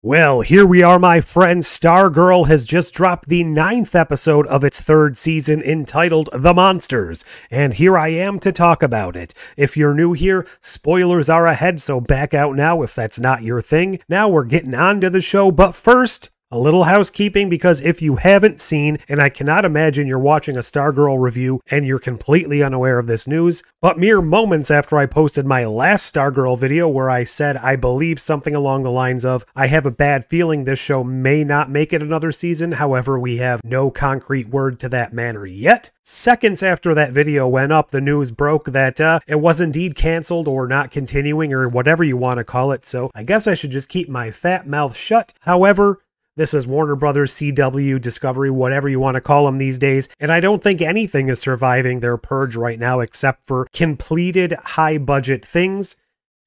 Well, here we are, my friends. Stargirl has just dropped the 9th episode of its 3rd season entitled The Monsters, and here I am to talk about it. If you're new here, spoilers are ahead, so back out now if that's not your thing. Now we're getting on to the show, but first, a little housekeeping, because if you haven't seen, and I cannot imagine you're watching a Stargirl review and you're completely unaware of this news, but mere moments after I posted my last Stargirl video where I said I believe something along the lines of, I have a bad feeling this show may not make it another season, however we have no concrete word to that manner yet. Seconds after that video went up, the news broke that it was indeed canceled or not continuing or whatever you want to call it, so I guess I should just keep my fat mouth shut. However, this is Warner Brothers, CW, Discovery, whatever you want to call them these days, and I don't think anything is surviving their purge right now except for completed high-budget things,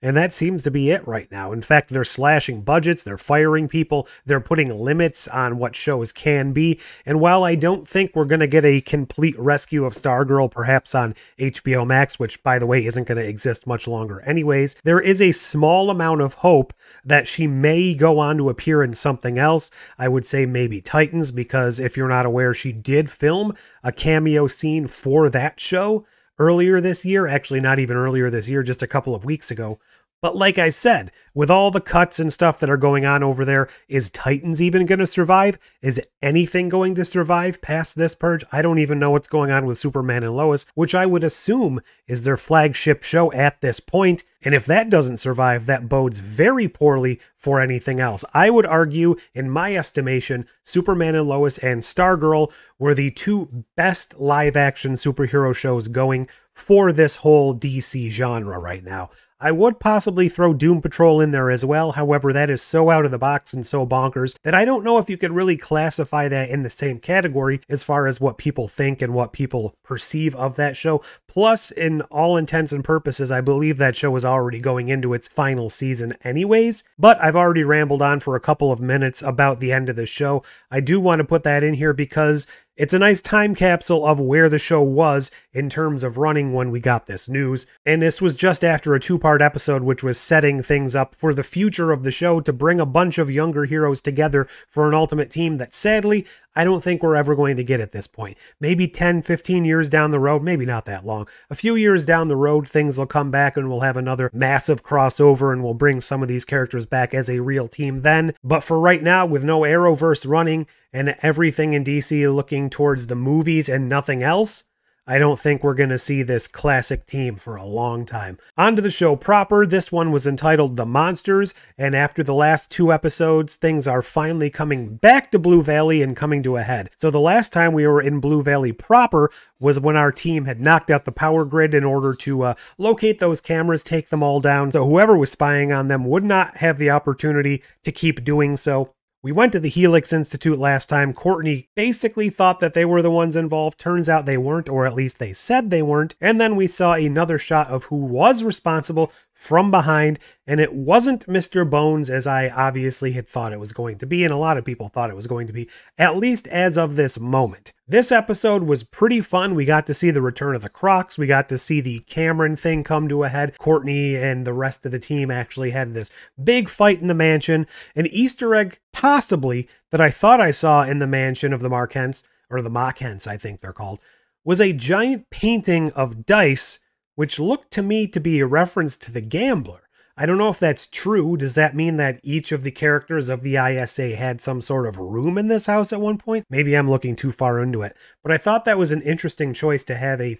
and that seems to be it right now. In fact, they're slashing budgets, they're firing people, they're putting limits on what shows can be, and while I don't think we're going to get a complete rescue of Stargirl perhaps on HBO Max, which by the way isn't going to exist much longer anyways, there is a small amount of hope that she may go on to appear in something else. I would say maybe Titans, because if you're not aware, she did film a cameo scene for that show earlier this year, actually not even earlier this year, just a couple of weeks ago. But like I said, with all the cuts and stuff that are going on over there, is Titans even going to survive? Is anything going to survive past this purge? I don't even know what's going on with Superman and Lois, which I would assume is their flagship show at this point. And if that doesn't survive, that bodes very poorly for anything else. I would argue, in my estimation, Superman and Lois and Stargirl were the two best live-action superhero shows going for this whole DC genre right now. I would possibly throw Doom Patrol in there as well, however that is so out of the box and so bonkers that I don't know if you could really classify that in the same category as far as what people think and what people perceive of that show. Plus, in all intents and purposes, I believe that show is already going into its final season anyways, but I've already rambled on for a couple of minutes about the end of the show. I do want to put that in here because it's a nice time capsule of where the show was in terms of running when we got this news, and this was just after a 2-part episode which was setting things up for the future of the show to bring a bunch of younger heroes together for an ultimate team that sadly I don't think we're ever going to get at this point. Maybe 10, 15 years down the road, maybe not that long. A few years down the road, things will come back and we'll have another massive crossover and we'll bring some of these characters back as a real team then. But for right now, with no Arrowverse running and everything in DC looking towards the movies and nothing else, I don't think we're going to see this classic team for a long time. On to the show proper. This one was entitled The Monsters, and after the last 2 episodes, things are finally coming back to Blue Valley and coming to a head. So the last time we were in Blue Valley proper was when our team had knocked out the power grid in order to locate those cameras, take them all down, so whoever was spying on them would not have the opportunity to keep doing so. We went to the Helix Institute last time. Courtney basically thought that they were the ones involved. Turns out they weren't, or at least they said they weren't. And then we saw another shot of who was responsible from behind, and it wasn't Mr. Bones as I obviously had thought it was going to be, and a lot of people thought it was going to be, at least as of this moment. This episode was pretty fun. We got to see the return of the Crocs. We got to see the Cameron thing come to a head. Courtney and the rest of the team actually had this big fight in the mansion. An Easter egg, possibly, that I thought I saw in the mansion of the Markents, or the Machents, I think they're called, was a giant painting of dice, which looked to me to be a reference to the Gambler. I don't know if that's true. Does that mean that each of the characters of the ISA had some sort of room in this house at one point? Maybe I'm looking too far into it. But I thought that was an interesting choice to have a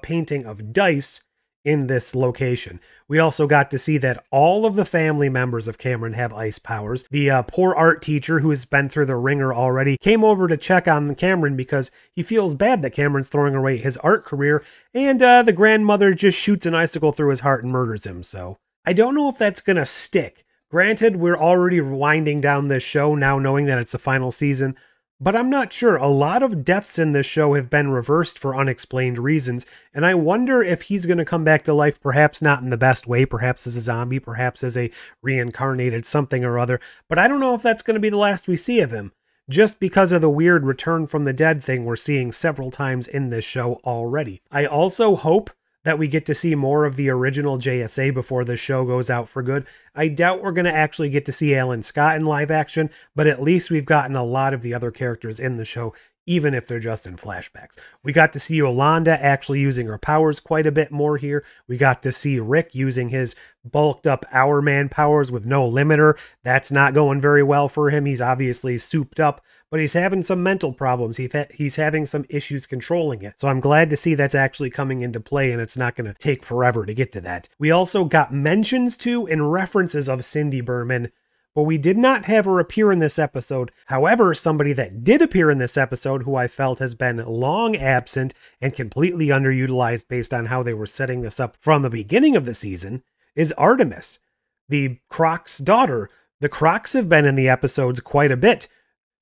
painting of dice in this location. We also got to see that all of the family members of Cameron have ice powers. The poor art teacher, who has been through the ringer already, came over to check on Cameron because he feels bad that Cameron's throwing away his art career, and the grandmother just shoots an icicle through his heart and murders him, so I don't know if that's gonna stick. Granted, we're already winding down this show now knowing that it's the final season, but I'm not sure. A lot of deaths in this show have been reversed for unexplained reasons, and I wonder if he's going to come back to life, perhaps not in the best way, perhaps as a zombie, perhaps as a reincarnated something or other, but I don't know if that's going to be the last we see of him, just because of the weird return from the dead thing we're seeing several times in this show already. I also hope that we get to see more of the original JSA before the show goes out for good. I doubt we're going to actually get to see Alan Scott in live action, but at least we've gotten a lot of the other characters in the show, even if they're just in flashbacks. We got to see Yolanda actually using her powers quite a bit more here. We got to see Rick using his bulked up Hour Man powers with no limiter. That's not going very well for him. He's obviously souped up, but he's having some mental problems. He's having some issues controlling it. So I'm glad to see that's actually coming into play, and it's not going to take forever to get to that. We also got mentions to and references of Cindy Berman, but we did not have her appear in this episode. However, somebody that did appear in this episode, who I felt has been long absent and completely underutilized based on how they were setting this up from the beginning of the season, is Artemis, the Croc's daughter. The Crocs have been in the episodes quite a bit.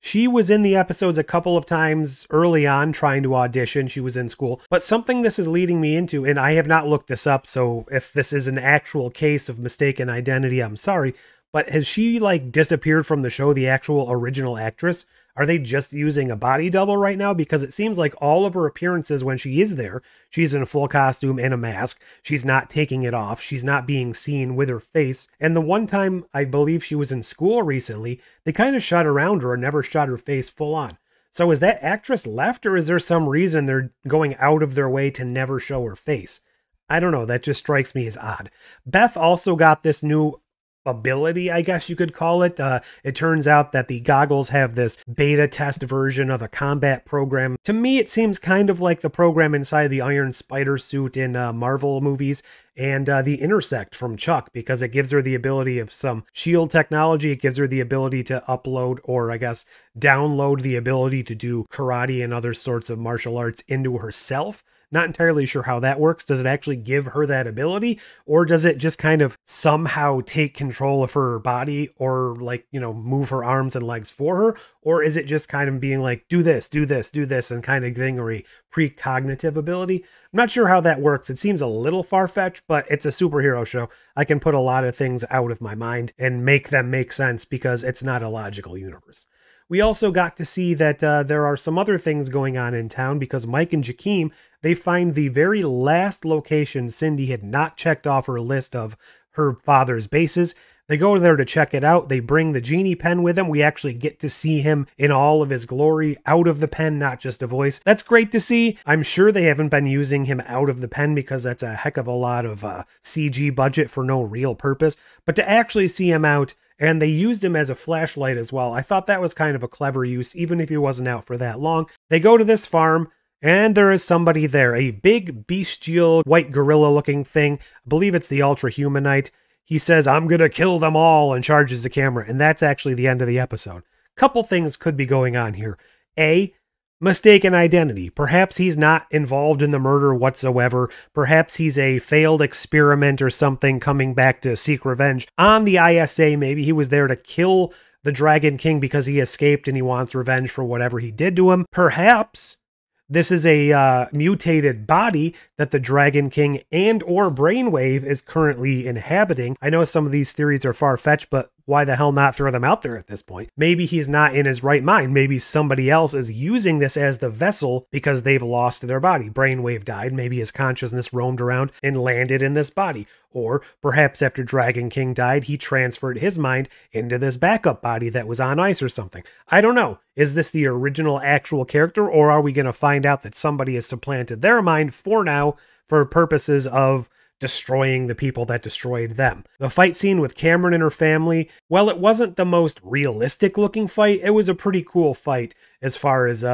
She was in the episodes a couple of times early on trying to audition. She was in school. But something this is leading me into, and I have not looked this up, so if this is an actual case of mistaken identity, I'm sorry, but has she like disappeared from the show, the actual original actress? Are they just using a body double right now? Because it seems like all of her appearances when she is there, she's in a full costume and a mask. She's not taking it off. She's not being seen with her face. And the one time I believe she was in school recently, they kind of shot around her and never shot her face full on. So is that actress left, or is there some reason they're going out of their way to never show her face? I don't know. That just strikes me as odd. Beth also got this new ability, I guess you could call it. It turns out that the goggles have this beta test version of a combat program. To me, it seems kind of like the program inside the Iron Spider suit in Marvel movies, and the Intersect from Chuck, because it gives her the ability of some shield technology. It gives her the ability to upload, or I guess download, the ability to do karate and other sorts of martial arts into herself. Not entirely sure how that works. Does it actually give her that ability, or does it just kind of somehow take control of her body, or like, you know, move her arms and legs for her? Or is it just kind of being like, do this, do this, do this, and kind of giving her a precognitive ability? I'm not sure how that works. It seems a little far-fetched, but it's a superhero show. I can put a lot of things out of my mind and make them make sense because it's not a logical universe. We also got to see that there are some other things going on in town, because Mike and Jakeem, they find the very last location Cindy had not checked off her list of her father's bases. They go there to check it out. They bring the genie pen with them. We actually get to see him in all of his glory out of the pen, not just a voice. That's great to see. I'm sure they haven't been using him out of the pen because that's a heck of a lot of CG budget for no real purpose. But to actually see him out, and they used him as a flashlight as well, I thought that was kind of a clever use, even if he wasn't out for that long. They go to this farm, and there is somebody there, a big bestial white gorilla-looking thing. I believe it's the Ultra Humanite. He says, "I'm gonna kill them all," and charges the camera, and that's actually the end of the episode. Couple things could be going on here. A, mistaken identity. Perhaps he's not involved in the murder whatsoever. Perhaps he's a failed experiment or something coming back to seek revenge on the ISA. Maybe he was there to kill the Dragon King because he escaped and he wants revenge for whatever he did to him. Perhaps this is a mutated body that the Dragon King and or Brainwave is currently inhabiting. I know some of these theories are far-fetched, but why the hell not throw them out there at this point? Maybe he's not in his right mind. Maybe somebody else is using this as the vessel because they've lost their body. Brainwave died. Maybe his consciousness roamed around and landed in this body. Or perhaps after Dragon King died, he transferred his mind into this backup body that was on ice or something. I don't know. Is this the original actual character, or are we going to find out that somebody has supplanted their mind for now for purposes of destroying the people that destroyed them? The fight scene with Cameron and her family, well, it wasn't the most realistic looking fight. It was a pretty cool fight as far as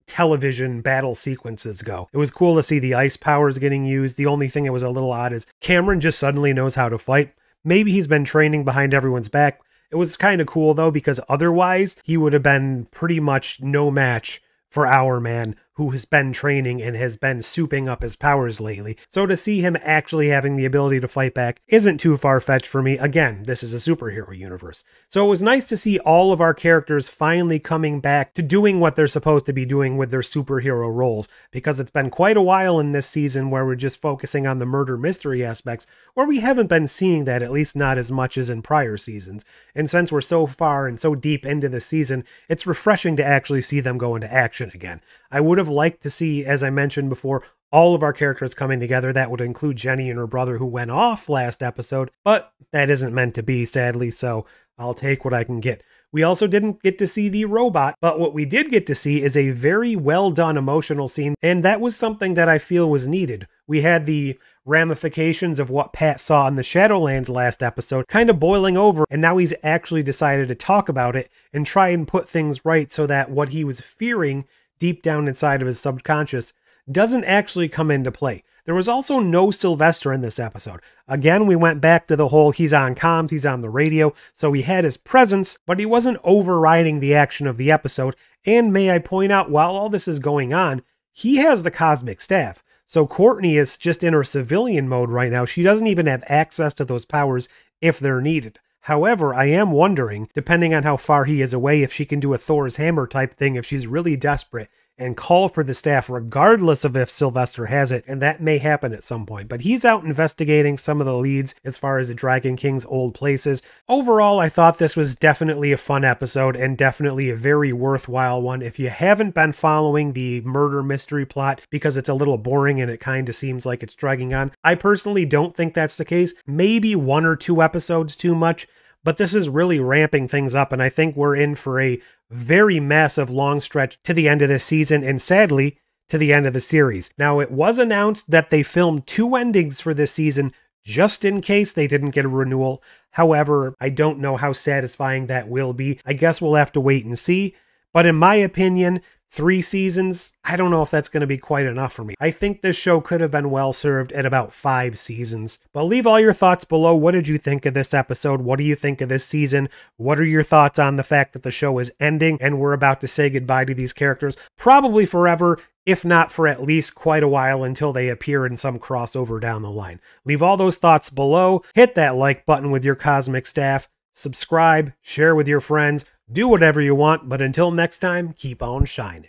television battle sequences go. It was cool to see the ice powers getting used. The only thing that was a little odd is Cameron just suddenly knows how to fight. Maybe he's been training behind everyone's back. It was kind of cool though, because otherwise he would have been pretty much no match for Our Man, who has been training and has been souping up his powers lately. So to see him actually having the ability to fight back isn't too far-fetched for me. Again, this is a superhero universe. So it was nice to see all of our characters finally coming back to doing what they're supposed to be doing with their superhero roles, because it's been quite a while in this season where we're just focusing on the murder mystery aspects, or we haven't been seeing that, at least not as much as in prior seasons. And since we're so far and so deep into the season, it's refreshing to actually see them go into action again. I would have liked to see, as I mentioned before, all of our characters coming together. That would include Jenny and her brother who went off last episode, but that isn't meant to be, sadly, so I'll take what I can get. We also didn't get to see the robot, but what we did get to see is a very well done emotional scene, and that was something that I feel was needed. We had the ramifications of what Pat saw in the Shadowlands last episode kind of boiling over, and now he's actually decided to talk about it and try and put things right so that what he was fearing deep down inside of his subconscious doesn't actually come into play. There was also no Sylvester in this episode. Again, we went back to the whole he's on comms, he's on the radio, so he had his presence, but he wasn't overriding the action of the episode. And may I point out, while all this is going on, he has the cosmic staff. So Courtney is just in her civilian mode right now. She doesn't even have access to those powers if they're needed. However, I am wondering, depending on how far he is away, if she can do a Thor's hammer type thing if she's really desperate and call for the staff regardless of if Sylvester has it, and that may happen at some point. But he's out investigating some of the leads as far as the Dragon King's old places. Overall, I thought this was definitely a fun episode and definitely a very worthwhile one. If you haven't been following the murder mystery plot because it's a little boring and it kind of seems like it's dragging on, I personally don't think that's the case. Maybe 1 or 2 episodes too much, but this is really ramping things up, and I think we're in for a very massive long stretch to the end of this season, and sadly, to the end of the series. Now, it was announced that they filmed 2 endings for this season just in case they didn't get a renewal. However, I don't know how satisfying that will be. I guess we'll have to wait and see. But in my opinion, 3 seasons, I don't know if that's going to be quite enough for me. I think this show could have been well served at about 5 seasons. But leave all your thoughts below. What did you think of this episode? What do you think of this season? What are your thoughts on the fact that the show is ending and we're about to say goodbye to these characters? Probably forever, if not for at least quite a while until they appear in some crossover down the line. Leave all those thoughts below. Hit that like button with your cosmic staff. Subscribe, share with your friends. Do whatever you want, but until next time, keep on shining.